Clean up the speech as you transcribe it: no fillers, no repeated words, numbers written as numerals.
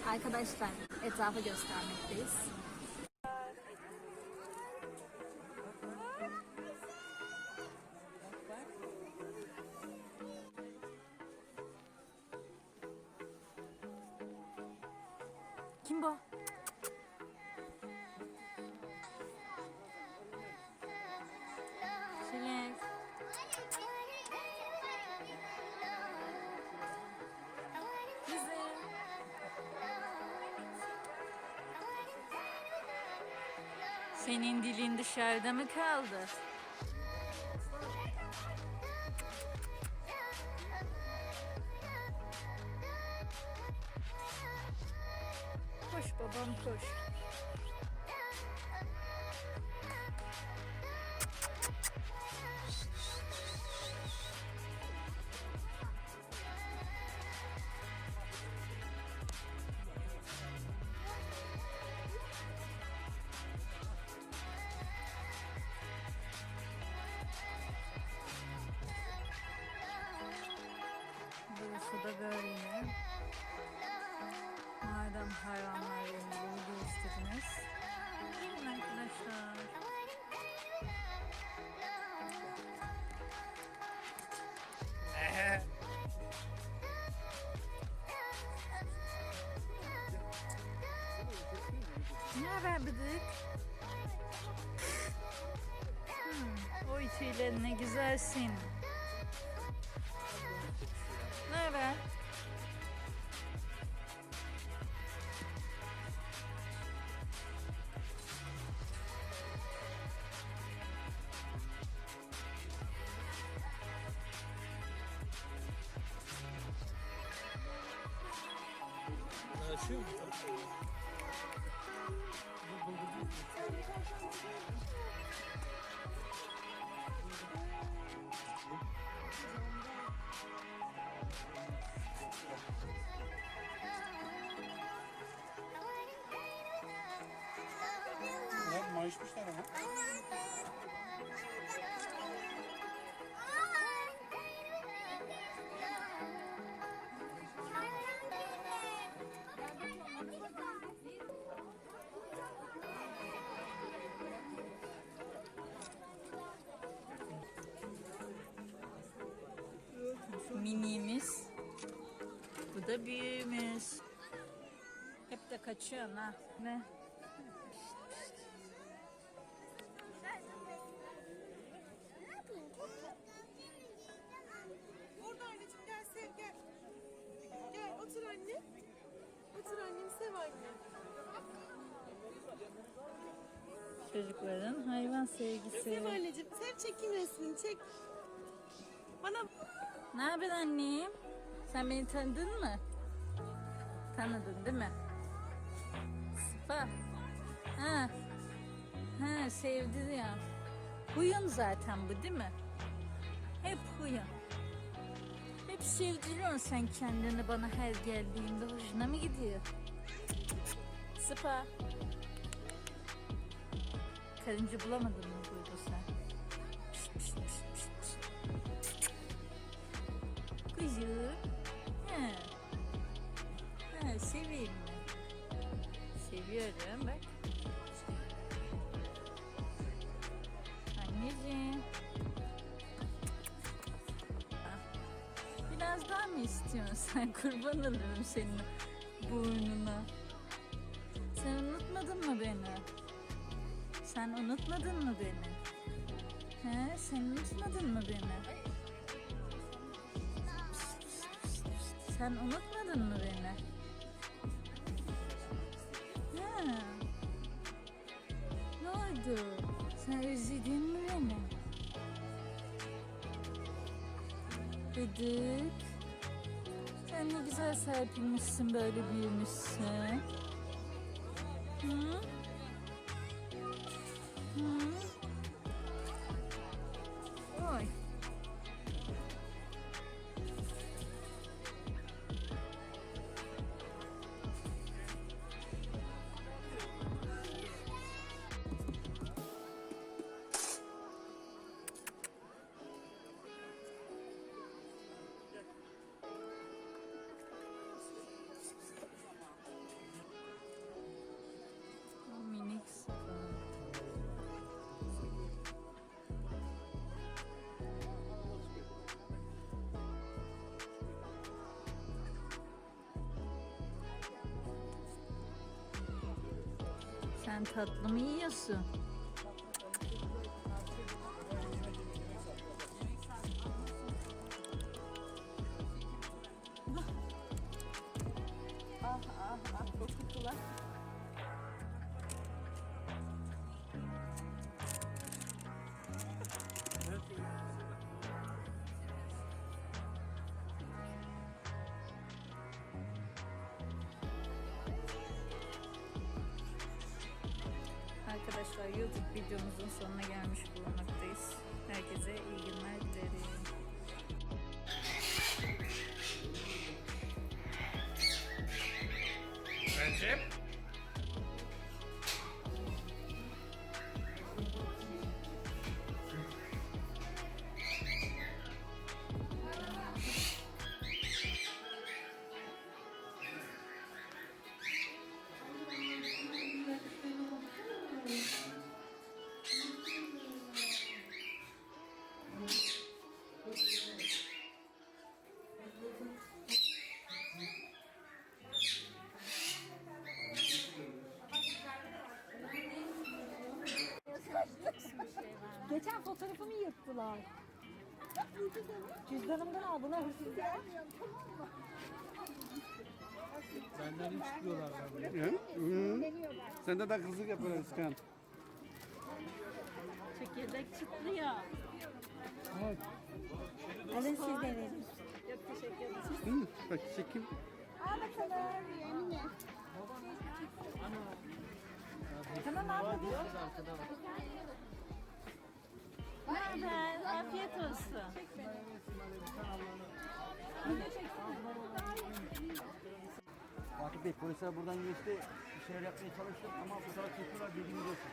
Arkadaşlar etrafı göstermekteyiz. Kim bu? Çilek. Kızım. Senin dilin dışarıda mı kaldı? Koş babam koş. Burası da böyle. Madem hayvanlar ilgili değiştirdiniz. Gelin arkadaşlar. Ne haber bıdık? Oy tüylerin ne güzelsin. Ne haber? Açıyor mu? Bunlar mayışmışlar ama. Minimiz. Bu da büyüğümüz. Hep de kaçıyorsun ha. Ne? Orada anneciğim gel sev gel. Gel otur anne. Otur annem sev anne. Çocukların hayvan Sev sevgisi. anneciğim sev çekim resmini çek. Bana Ne haber annem? Sen beni tanıdın mı? Tanıdın değil mi? Sıpa. Ha. Ha sevdi ya. Huyun zaten bu değil mi? Hep huyun. Hep sevdiriyorsun sen kendini bana her geldiğinde. Hoşuna mı gidiyor? Sıpa. Karınca bulamadın mı burada sen? Pişt, pişt, pişt, pişt, pişt. Kuzu. Ha. Ha, seveyim mi? Seviyorum bak. Anneciğim. Ah. Biraz daha mı istiyorsun sen? Kurban olurum senin burnuna. Sen unutmadın mı beni? Sen unutmadın mı beni? He, sen unutmadın mı beni? Sen unutmadın mı beni? Ha. Ne oldu? Sen özledin mi beni? Bıdık. Sen ne güzel serpilmişsin, böyle büyümüşsün. Hı? Hı? Oy. Sen tatlı mı yiyorsun? Ah ah ah kokuttular. Arkadaşlar YouTube videomuzun sonuna gelmiş bulunmaktayız. Herkese iyi günler dilerim. Recep. Geçen fotoğrafımı yırttılar. Cüzdanımdan aldılar hırsız ya. Benden hiç çıkıyorlar. Hı? Sende de kızlık yapıyorlar Özkan. Çekirdek çıtlıyor. Alın siz de verin. Hı? Bak çekim. Al bakalım. Tamam abla dur. Ne haber? Afiyet olsun. Fatih Bey polisler buradan geçti. Bir şeyler yapmaya çalıştım ama fotoğraf çekiyorlar bilginiz olsun.